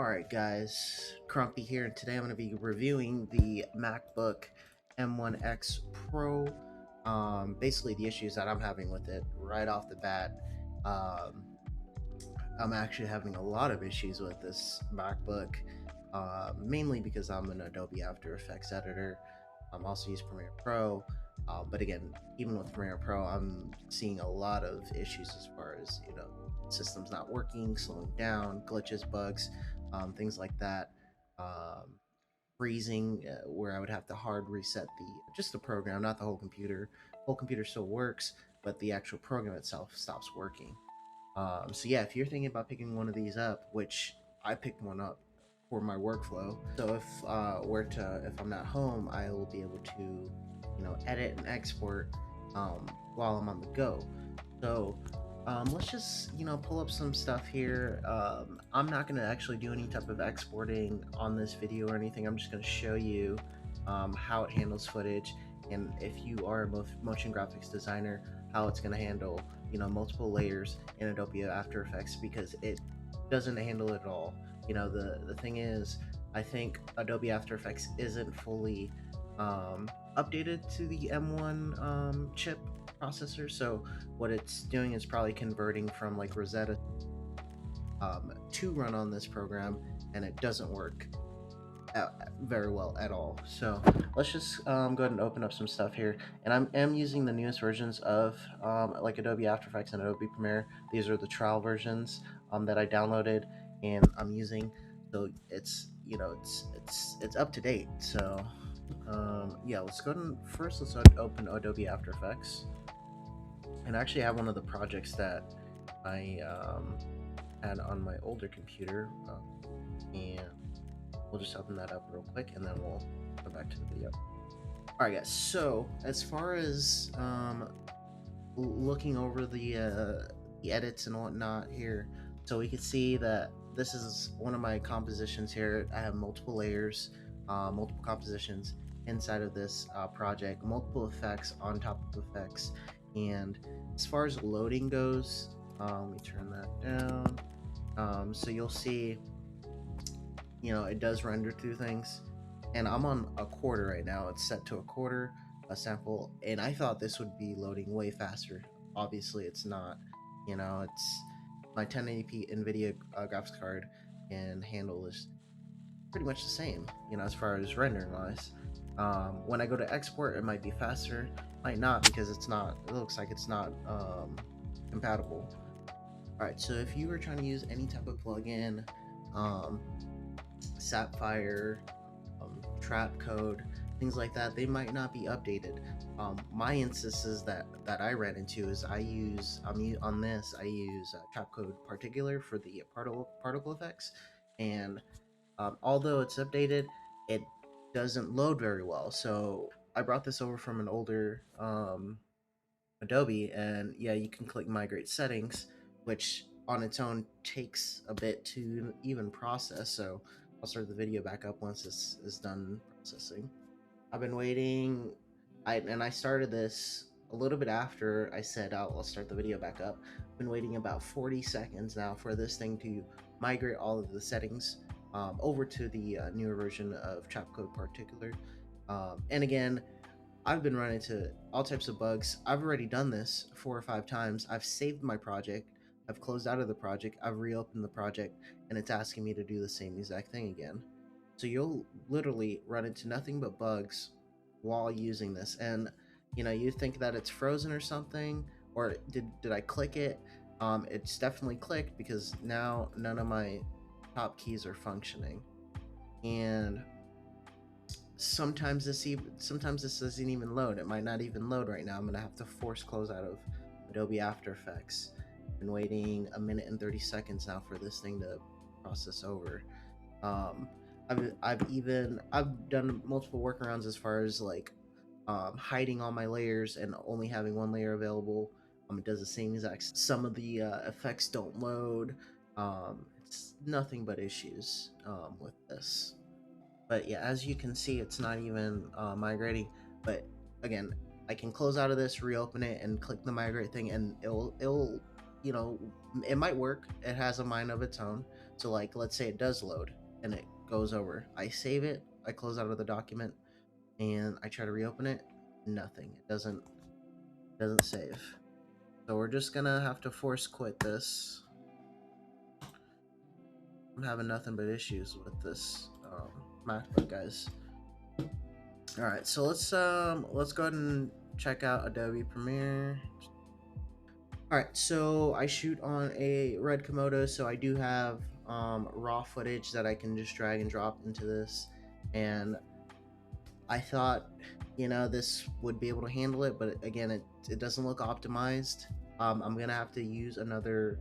Alright guys, Crumpy here, and today I'm going to be reviewing the MacBook M1X Pro. Basically the issues that I'm having with it right off the bat. Um, I'm actually having a lot of issues with this MacBook, mainly because I'm an Adobe After Effects editor. I'm also use Premiere Pro, but again, even with Premiere Pro, I'm seeing a lot of issues as far as systems not working, slowing down, glitches, bugs, things like that. Um, Freezing, where I would have to hard reset the program, not the whole computer. Whole computer still works, but the actual program itself stops working. So yeah, if you're thinking about picking one of these up, which I picked one up for my workflow, so if I'm not home, I will be able to, edit and export while I'm on the go. So let's just pull up some stuff here. I'm not gonna actually do any type of exporting on this video or anything. I'm just gonna show you how it handles footage, and if you are a motion graphics designer, how it's gonna handle multiple layers in Adobe After Effects, because it doesn't handle it all. The thing is, I think Adobe After Effects isn't fully updated to the M1 chip processor. So what it's doing is probably converting from like Rosetta to run on this program, and it doesn't work very well at all. So let's just go ahead and open up some stuff here. And am using the newest versions of like Adobe After Effects and Adobe Premiere. These are the trial versions that I downloaded and I'm using. So it's up to date. So yeah, let's go and first let's open Adobe After Effects. And I actually have one of the projects that I had on my older computer, and we'll just open that up real quick and then we'll go back to the video. Alright guys, so as far as looking over the edits and whatnot here, so we can see that this is one of my compositions here. I have multiple layers, multiple compositions inside of this project, multiple effects on top of effects. And as far as loading goes, let me turn that down. So you'll see, it does render through things, and I'm on a quarter right now. It's set to a quarter, a sample, and I thought this would be loading way faster. Obviously it's not. It's my 1080p NVIDIA graphics card can handle this pretty much the same, as far as rendering wise. When I go to export, it might be faster, might not, because it looks like it's not compatible. Alright, so if you were trying to use any type of plugin, Sapphire, trap code, things like that, they might not be updated. My instances that I ran into is I use trap code particular for the particle effects, and although it's updated, it doesn't load very well. So I brought this over from an older Adobe, and yeah, you can click migrate settings, which on its own takes a bit to even process. So I'll start the video back up once this is done processing. I've been waiting, I started this a little bit after I said I'll start the video back up. I've been waiting about 40 seconds now for this thing to migrate all of the settings over to the newer version of Trapcode Particular. And again, I've been running into all types of bugs. I've already done this 4 or 5 times. I've saved my project. I've closed out of the project. I've reopened the project, and it's asking me to do the same exact thing again. So you'll literally run into nothing but bugs while using this. And you think that it's frozen or something, or did I click it? It's definitely clicked, because now none of my top keys are functioning. And sometimes this doesn't even load. It might not even load right now. I'm gonna have to force close out of Adobe After Effects. Been waiting 1 minute and 30 seconds now for this thing to process over. um I've done multiple workarounds as far as like hiding all my layers and only having one layer available. It does the same exact. Some of the effects don't load. It's nothing but issues with this. But yeah, as you can see, it's not even migrating. But again, I can close out of this, reopen it, and click the migrate thing, and it'll it might work. It has a mind of its own. So like, let's say it does load and it goes over. I save it, I close out of the document, and I try to reopen it. Nothing. It doesn't save. So we're just gonna have to force quit this. I'm having nothing but issues with this MacBook, guys. All right, so let's go ahead and check out Adobe Premiere. All right, so I shoot on a Red Komodo, so I do have raw footage that I can just drag and drop into this, and I thought, this would be able to handle it, but again, it doesn't look optimized. I'm gonna have to use another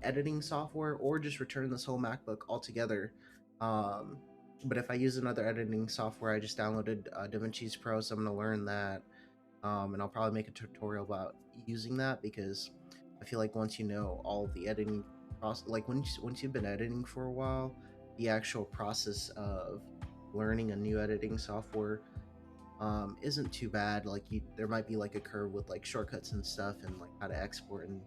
editing software, or just return this whole MacBook altogether. But if I use another editing software, I just downloaded Davinci Pro, so I'm gonna learn that, and I'll probably make a tutorial about using that, because I feel like once you know all of the editing process, like once you've been editing for a while, the actual process of learning a new editing software isn't too bad. Like there might be like a curve with like shortcuts and stuff, and like how to export and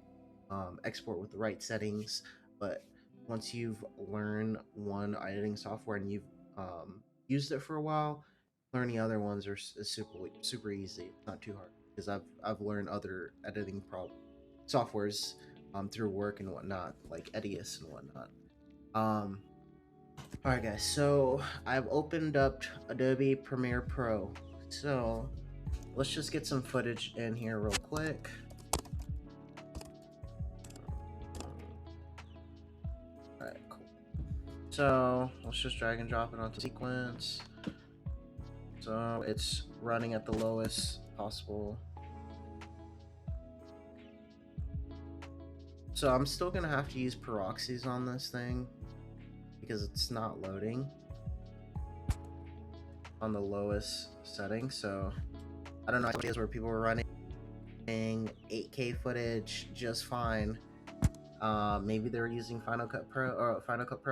export with the right settings. But once you've learned one editing software and you've used it for a while, learning other ones is super easy. It's not too hard, because I've learned other editing softwares through work and whatnot, like Edius and whatnot. Alright guys, so I've opened up Adobe Premiere Pro. So let's just get some footage in here real quick. Alright, cool. So let's just drag and drop it onto sequence. So it's running at the lowest possible. So I'm still gonna have to use proxies on this thing, because it's not loading on the lowest setting. So I don't know if it is where people were running 8K footage just fine. Maybe they were using Final Cut Pro,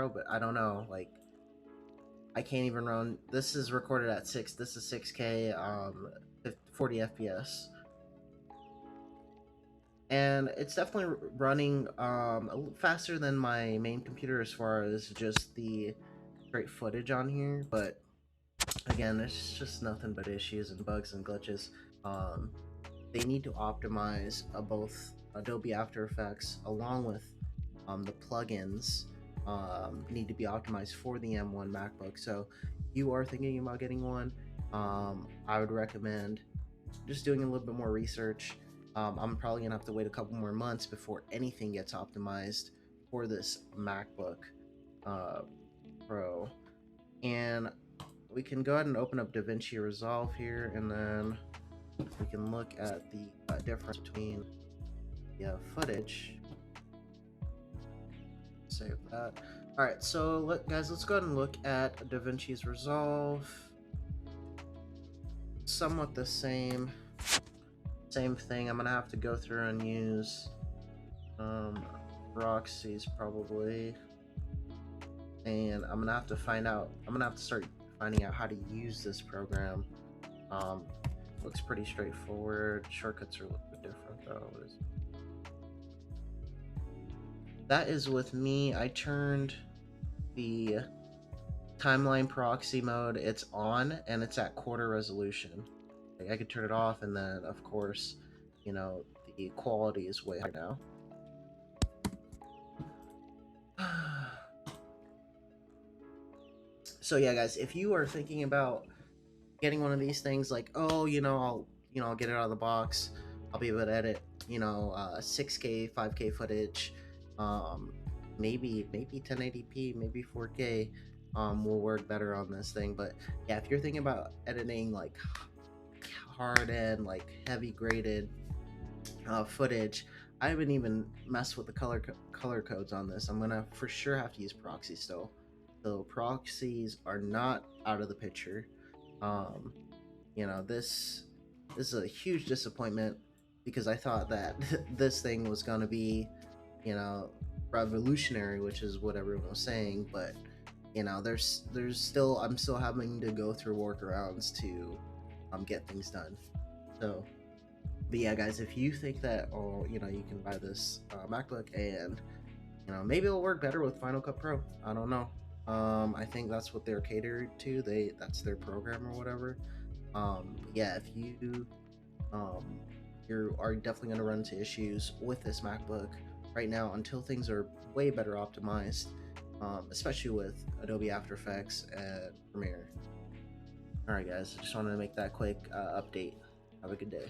but I don't know. Like, I can't even run. This is recorded at this is 6K, 40 FPS. And it's definitely running a little faster than my main computer as far as just the straight footage on here, but again, it's just nothing but issues and bugs and glitches. They need to optimize both Adobe After Effects, along with the plugins need to be optimized for the M1 MacBook. So if you are thinking about getting one, I would recommend just doing a little bit more research. I'm probably gonna have to wait a couple more months before anything gets optimized for this MacBook Pro. And we can go ahead and open up Davinci Resolve here, and then we can look at the difference between the footage. Save that. Alright, so guys, let's go ahead and look at Davinci's Resolve. Somewhat the same thing. I'm gonna have to go through and use proxies probably, and I'm gonna have to start finding out how to use this program. Looks pretty straightforward. Shortcuts are a little bit different though. That is with me. I turned the timeline proxy mode. It's on and it's at quarter resolution. I could turn it off, and then of course, the quality is way higher now. So yeah, guys, if you are thinking about getting one of these things, like, oh, I'll get it out of the box, I'll be able to edit 6K 5K footage, maybe 1080p, maybe 4K will work better on this thing. But yeah, if you're thinking about editing like hard end, like heavy graded footage, I haven't even messed with the color codes on this. I'm gonna for sure have to use proxies still. So proxies are not out of the picture. This is a huge disappointment, because I thought that this thing was gonna be, revolutionary, which is what everyone was saying. But there's still, I'm still having to go through workarounds to get things done. So, but yeah, guys, if you think that you can buy this MacBook and You know, maybe it'll work better with Final Cut Pro. I don't know. I think that's what they're catered to. That's their program or whatever. Yeah, if you you are definitely going to run into issues with this MacBook right now until things are way better optimized, especially with Adobe After Effects and Premiere. All right, guys, I just wanted to make that quick update. Have a good day.